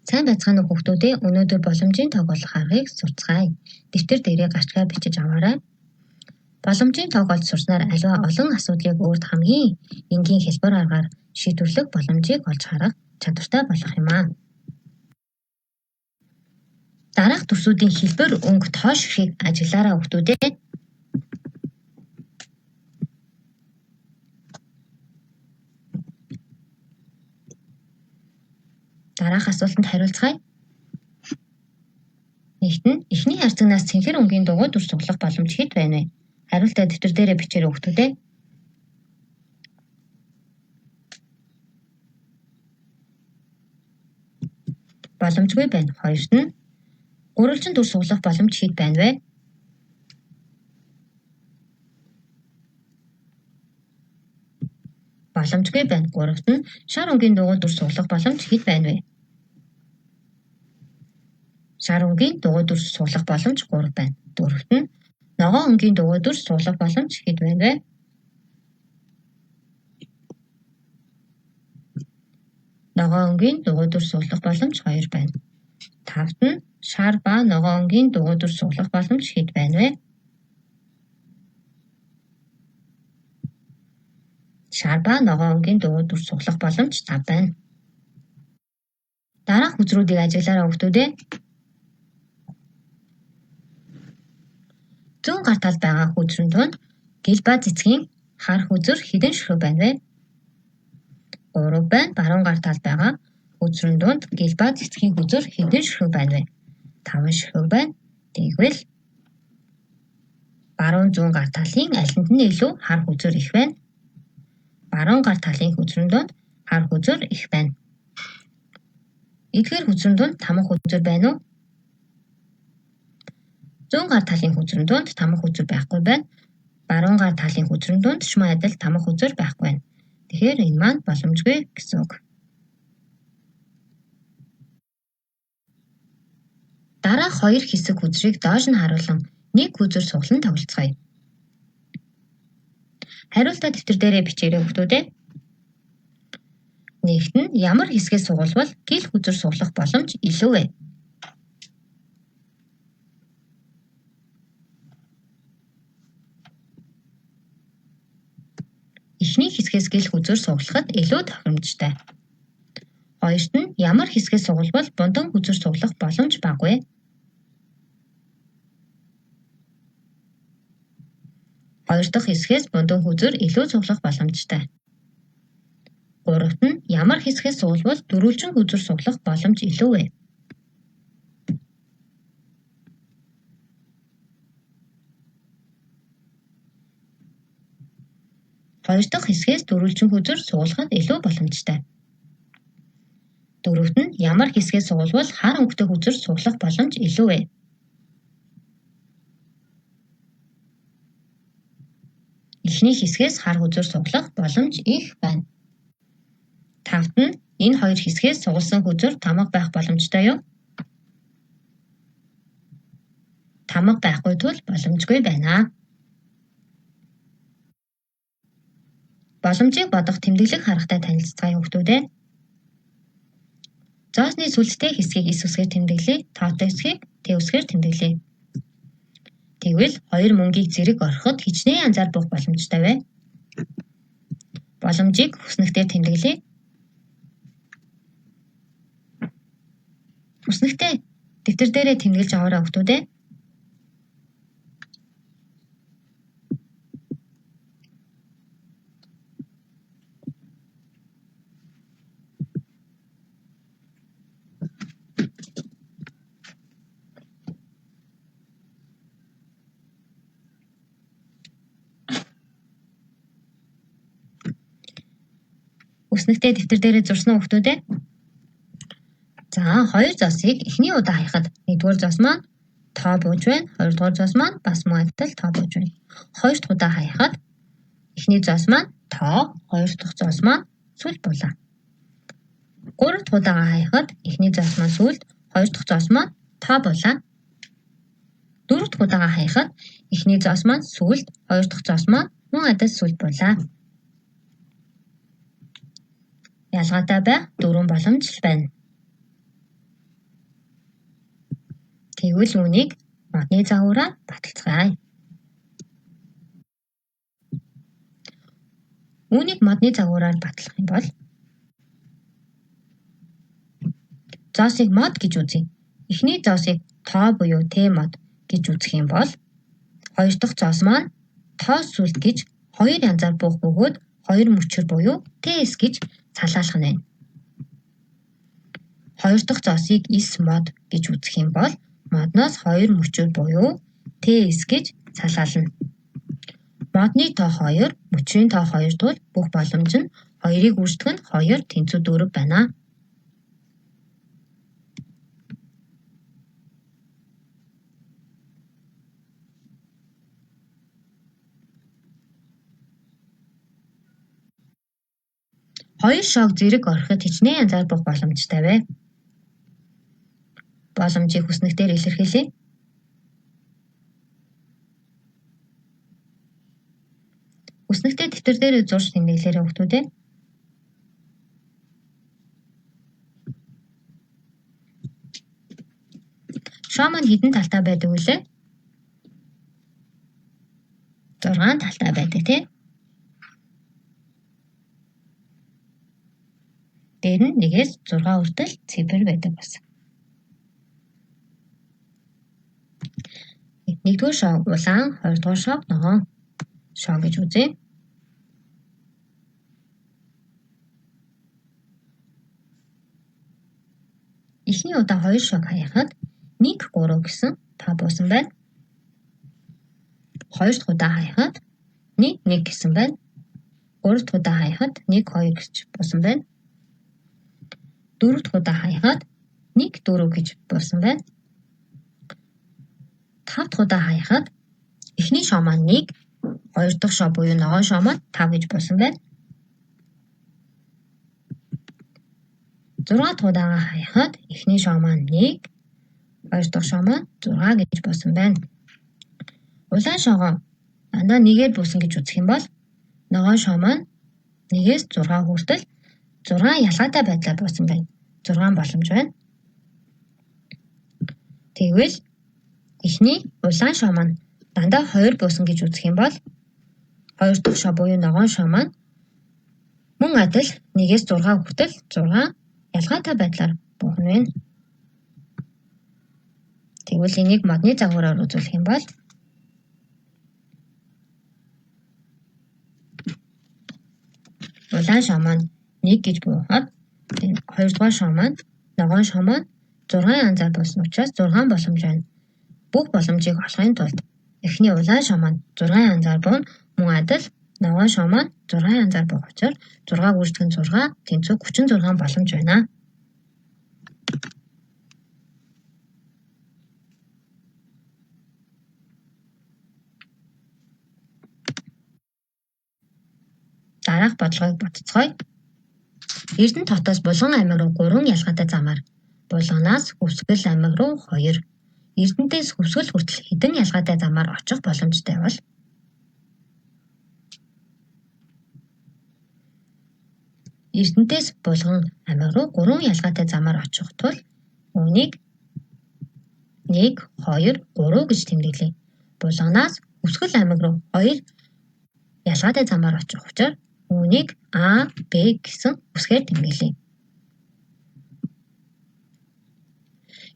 Сайн байцгаана уу хүүхдүүдээ. Өнөөдөр боломжийн тоглох аргыг сурцгаая. Дэвтэр дээрээ гачгаа бичиж аваарай. Боломжийн тоглолт сурснаар аливаа олон асуудлыг өөрт хамгийн энгийн хэлбэр аргаар шийдвэрлэх боломжийг олж харах чадвартай болох юм аа. Дараах дүрсүүдийн хэлбэр өнгө тоош эрхийг ажиглаарай хүүхдүүдээ. Дараах асуултанд хариулцгаая. Нэгт нь эхний харьцагнаас цэнхэр өнгийн дугуй дүрс суглах боломж хэд байна вэ? Хариултаа дэвтэр дээрээ бичээрэй хүүхдүүдээ. Боломжгүй байна. Хоёрт нь гурвалжин дүрс суглах боломж хэд байна вэ? Боломжгүй байна. Гуравт нь шар өнгийн дугуй дүрс суглах боломж хэд байна вэ? Шар өнгийн дугуй дүрс суглах боломж 3 байна. Дөрөвт нь ногоон өнгийн дугуй дүрс суглах боломж хэд байна вэ? Ногоон өнгийн дугуй дүрс суглах боломж 2 байна. Тавт нь шар ба ногоон өнгийн дугуй дүрс суглах боломж хэд байна вэ? Шар ба ногоон өнгийн дугуй дүрс суглах боломж 5 байна. Дараах үзрүүдийг ажиглаарай хүүхдүүдээ. Зүүн гар талд байгаа хүзрэн донд гэл ба цэцгийн харах үзэр хэдэн ширхэг байна вэ? 3 байна. Баруун гар талд байгаа хүзрэн донд гэл ба цэцгийн үзэр хэдэн ширхэг байна вэ? 5 ширхэг байна. Тэгвэл баруун зүүн гар талын алинд нь илүү харах үзэр их байна? Баруун гар талын хүзрэн донд харах үзэр их байна. Эдгээр хүзрэн донд тамх үзэр байна уу? Зүүн гар талын хүзрэн донд тамх үзэр байхгүй байна. Баруун гар талын хүзрэн донд ч мөн адил тамх үзэр байхгүй байна. Тэгэхээр энэ маань боломжгүй гэсэн үг. Дараах хоёр хэсэг хүзрийг доош нь харуулan нэг хүзэр суглан тоглоцгоё. Хариултаа дэвтэр дээрээ бичээрэй хүүхдүүдээ. Нэгт нь ямар хэсгээ сугалвал гэл хүзэр суглах боломж илүү вэ? Эхний хэсгээс гэл хүзэр суглахад илүү тохиромжтой. Хоёрт нь ямар хэсгээ сугалвал бундан хүзэр суглах боломж бага вэ? Хоёр дахь хэсгээс бундан хүзэр илүү суглах боломжтой. Гуравт нь ямар хэсгээс сугалвал дөрвөлжин хүзэр суглах боломж илүү вэ? Хоёр дахь хэсгээс дөрвөлжин хүзэр сугалахад илүү боломжтой. Дөрөвт нь ямар хэсгээс сугалвал хар өнгөтэй хүзэр суглах боломж илүү вэ? Эхний хэсгээс хар хүзэр суглах боломж их байна. Тавт нь энэ хоёр хэсгээс сугалсан хүзэр тамга байх боломжтой юу? Тамга байхгүй тул боломжгүй байна. Боломжийг бодох тэмдэглэг харахтай танилцгаая хүүхдүүдээ. Зоосны сүлжтэй хэсгийг эс үсгээр тэмдэглэе, тоотой хэсгийг тэв үсгээр тэмдэглэе. Тэгвэл хоёр мөнгийг зэрэг ороход хичнээн анзаар буух боломжтой вэ? Боломжийг хүснэгтээр тэмдэглэе. Хүснэгтээ дэвтэр дээрээ тэмдэглэж аваарай хүүхдүүдээ. Үснэгтээ дэвтэр дээрээ зурсан хүүхдүүдээ. За, хоёр зоосыг эхний удаа хаяхад нэгдүгээр зоос маань тоо бууж байна. Хоёрдугаар зоос маань бас мөн адил тоо бууж байна. Хоёр дахь удаа хаяхад эхний зоос маань тоо, хоёр дахь зоос маань сүлд буулаа. Гурав дахь удаага хаяхад эхний зоос маань сүлд, хоёр дахь зоос маань тоо буулаа. Дөрөв дахь удаага хаяхад эхний зоос маань сүлд, хоёр дахь зоос маань мөн адил сүлд буулаа. Ялгаатай байх 4 боломж байна. Тэгвэл үүнийг модны загвараар баталцгаая. Үүнийг модны загвараар батлах юм бол зоосыг мод гэж үзье. Эхний зоосыг тоо буюу Т мод гэж үзэх юм бол хоёр дахь зоос маань тоо сүлд гэж хоёр янзаар буух бөгөөд хоёр мөчөр буюу Ts гэж цалаалах нь байна. Хоёр дахь зоосыг эс мод гэж үзэх юм бол модноос хоёр мөчөр буюу Ts гэж цалаална. Модны тоо 2, мөчрийн тоо 2 тул бүх боломж нь 2-ыг үүсгэх нь 2 тэнцүү дөрөв байна. Хоёр шог зэрэг ороход хичнээн янзаар буух боломжтой вэ? Боломжийг хүснэгтээр илэрхийлье. Хүснэгтээ дэвтэр дээр зурж тэмдэглээрэй хүүхдүүдээ. Шоо маань хэдэн талтай байдаг вүлээ? 6 талтай байдаг тийм. Дээр нь 1-ээс 6 хүртэл цифр байдаг бас. Нэгдүгээр шог улаан, хоёрдугаар шог ногоон шог гэж үзье. Эхний удаа 2 шог хаяхад 1 3 гэсэн тоо буусан байна. Хоёр дахь удаа хаяхад 1 1 гэсэн байна. Гурав дахь удаа хаяхад 1 2 гэж буусан байна. Дөрөв дахь удаа хаяхад 1 4 гэж буусан байна. Тав дахь удаа хаяхад эхний шоо маань 1, хоёр дахь шоо буюу ногоон шоо маань 5 гэж буусан байна. 6 дахь удаага хаяхад эхний шоо маань 1, хоёр дахь шоо маань 6 гэж буусан байна. Улаан шоогоо дандаа 1-ээр буусан гэж үзэх юм бол ногоон шоо маань 1-ээс 6 хүртэл 6 ялгаатай байдлаар буусан байна. 6 боломж байна. Тэгвэл эхний улаан шоо маань дандаа 2 буусан гэж үзэх юм бол хоёр дахь шоо буюу ногоон шоо маань мөн адил 1-ээс 6 хүртэл 6 ялгаатай байдлаар буух нь байна. Тэгвэл энийг модны загвараар үзүүлэх юм бол улаан шоо маань 1 гэж буухад хоёрдугаар шоо маань ногоон шоо маань 6 янзаар буусан учраас 6 боломж байна. Бүх боломжийг олохын тулд эхний улаан шоо маань 6 янзаар буuna мөн адил ногоон шоо маань 6 янзаар буух учраас 6 гүйцэтгэх нь 6 тэнцүү 36 боломж байна. Дараах бодлогыг бодцгоё. Эрдэнэ хотоос Булган аймаг руу 3 ялгаатай замаар, Булганаас Хөвсгөл аймаг руу 2, Эрдэнэтээс Хөвсгөл хүртэл хэдэн ялгаатай замаар очих боломжтой бол? Эрдэнэтээс Булган аймаг руу 3 ялгаатай замаар очих тул үүнийг 1, 2, 3 гэж тэмдэглэе. Булганаас Хөвсгөл аймаг руу 2 ялгаатай замаар очих учраас үүнийг А, Б гэсэн үсгээр тэмдэглэе.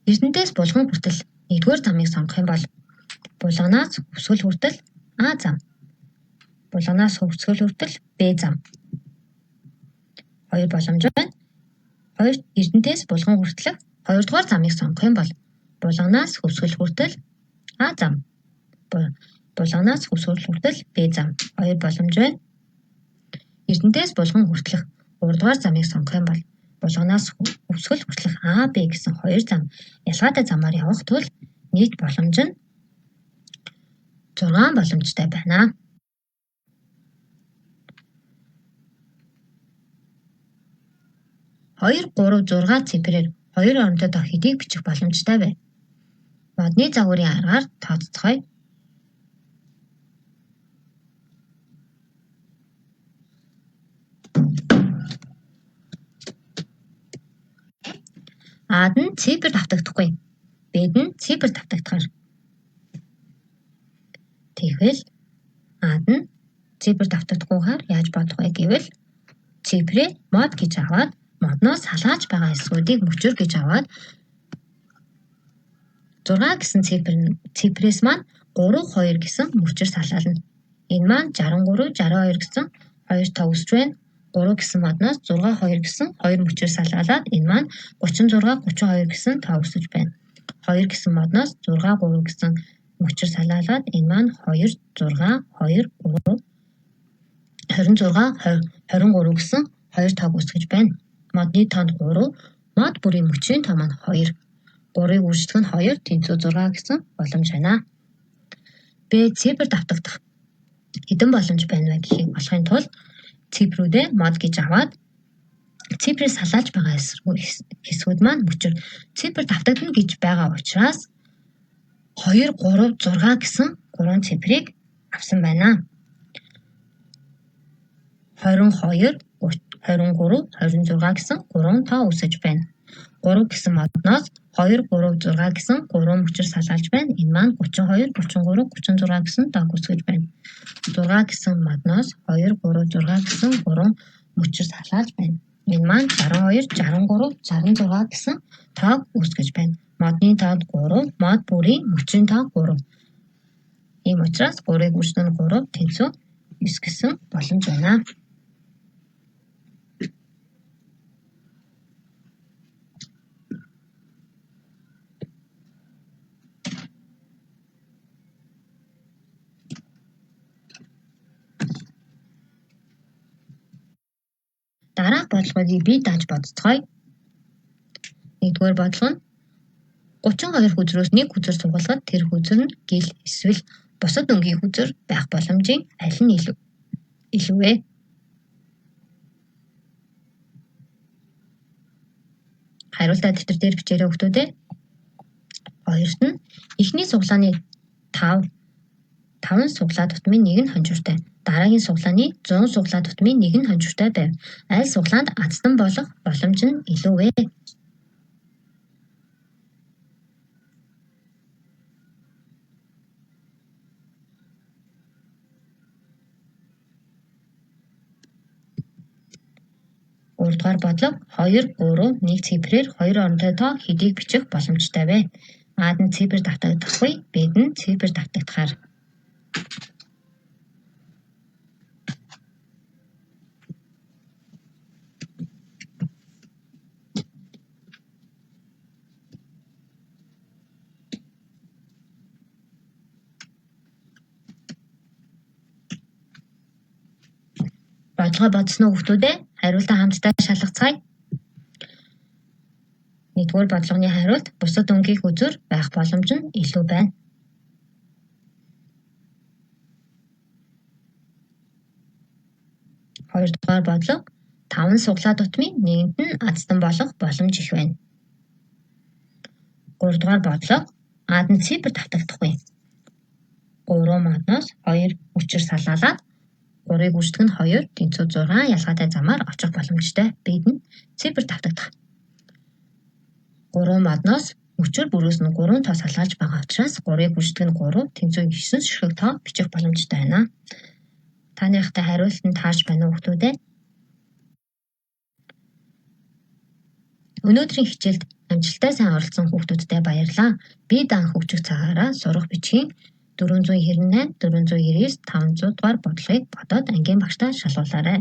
Эрдэнэтээс Булган хүртэл 1-р замыг сонгох юм бол Булганаас Хөвсгөл хүртэл А зам, Булганаас Хөвсгөл хүртэл Б зам. 2 боломж байна. Эрдэнэтээс Булган хүртэлх 2-р замыг сонгох юм бол Булганаас Хөвсгөл хүртэл А зам, Булганаас Хөвсгөл хүртэл Б зам. 2 боломж байна. Эрдэнэтээс Булган хүртэлх 3-р замыг сонгох юм бол Булганаас Хөвсгөл хүртэлх А, Б гэсэн 2 зам ялгаатай замаар явах тул нийт боломж нь 6 боломжтой байна. Хоёр, 3, 6 цифрээр 2 оронтой тоо хэдийг бичих боломжтой вэ? Модны загварын аргаар тооцоцгоё. Ад нь цифр давтагдахгүй. Б-д нь цифр давтагдахаар. Тэгвэл А-д нь цифр давтагдахгүйгээр яаж бодох вэ гэвэл цифрээ мод гэж аваад модноос салгааж байгаа эсгүүдийг мөчөр гэж аваад 6 гэсэн цифрээс маань 3 2 гэсэн мөчөр салгаална. Энэ маань 63 62 гэсэн 2 тав өсч байна. 3 гэсэн модноос 6 2 гэсэн 2 мөчөр салгаалаад энэ маань 36 32 гэсэн тав өсөж байна. 2 гэсэн модноос 6 3 гэсэн мөчөр салгаалаад энэ маань 2 6 2 3 26 23 гэсэн 2 тав өсгөж байна. Модны тоонд 3, мод бүрийн мөчийн тоо маань 2. 3-ыг үржих нь 2, тэнцүү 6 гэсэн боломж байна. Б. Цифр давтагдах хэдэн боломж байна вэ гэхийг олохын тулд цифрүүдээ мод гэж аваад цифрээ салгааж байгаа хэсгүүд маань мөчөр цифр давтагдана гэж байгаа учраас 2 3 6 гэсэн 3 цифрийг авсан байна. 22 23 26 гэсэн 3 тоо өсөж байна. 3 гэсэн модноос 2 3 6 гэсэн 3 мөчөр салгаалж байна. Энэ маань 32 33 36 гэсэн тоо өсгөж байна. 6 гэсэн модноос 2 3 6 гэсэн 3 мөчөр салгаалж байна. Энэ маань 62 63 66 гэсэн тоо өсгөж байна. Модны тоод 3, мод бүрийн мөчийн тоо 3. Ийм учраас 3-ыг үржих нь 3, тэнцүү 9 гэсэн боломж байна. Дараах бодлогыг бий дааж бодцгоё. Нэгдүгээр бодлого нь 32 хүзрөөс нэг хүзэр сугалахад тэр хүзэр нь гэл эсвэл бусад өнгийн хүзэр байх боломжийн аль нь илүү вэ? Хариултаа дэвтэр дээр бичээрэй хүүхдүүдээ. Хоёрт нь эхний суглааны 5 суглаа тутмын 1 нь хонжууртай. Дараагийн суглааны 100 суглаа тутмын 1 нь хонжууртай байв. Аль суглаанд аздан болох боломж нь илүү вэ? Гуравдугаар бодлого 2 3 1 цифрээр 2 оронтой тоо хэдийг бичих боломжтой вэ? А-д нь цифр давтагдахгүй, Б-д нь цифр давтагдахаар. Бодлогоо бодсон уу хүүхдүүдээ? Хариултаа хамтдаа шалгацгаая. Нэгдүгээр бодлогын хариулт бусад өнгийн хүзэр байх боломж нь илүү байна. Хоёрдугаар бодлого 5 суглаа тутмын 1-нд нь аздан болох боломж их байна. Гуравдугаар бодлого А-д нь цифр давтагдахгүй. 3 модноос 2 мөчөр салгаалаад 3-ыг үржих нь 2, тэнцүү 6 ялгаатай замаар очих боломжтой. Б-д нь цифр давтагдах. 3 модноос мөчөр бүрөөс нь 3 тоо салгаалж байгаа учраас 3-ыг үржих нь 3, тэнцүү 9 ширхэг тоо бичих боломжтой байна. Таныхтай хариулт нь таарч байна уу хүүхдүүдээ? Өнөөдрийн хичээлд амжилттай сайн оролцсон хүүхдүүдтэй баярлалаа. Би данх хөгжих цагаараа сурах бичгийн 498, 499, 500 дугаар бодлогыг бодоод ангийн багштай шалгуулаарай.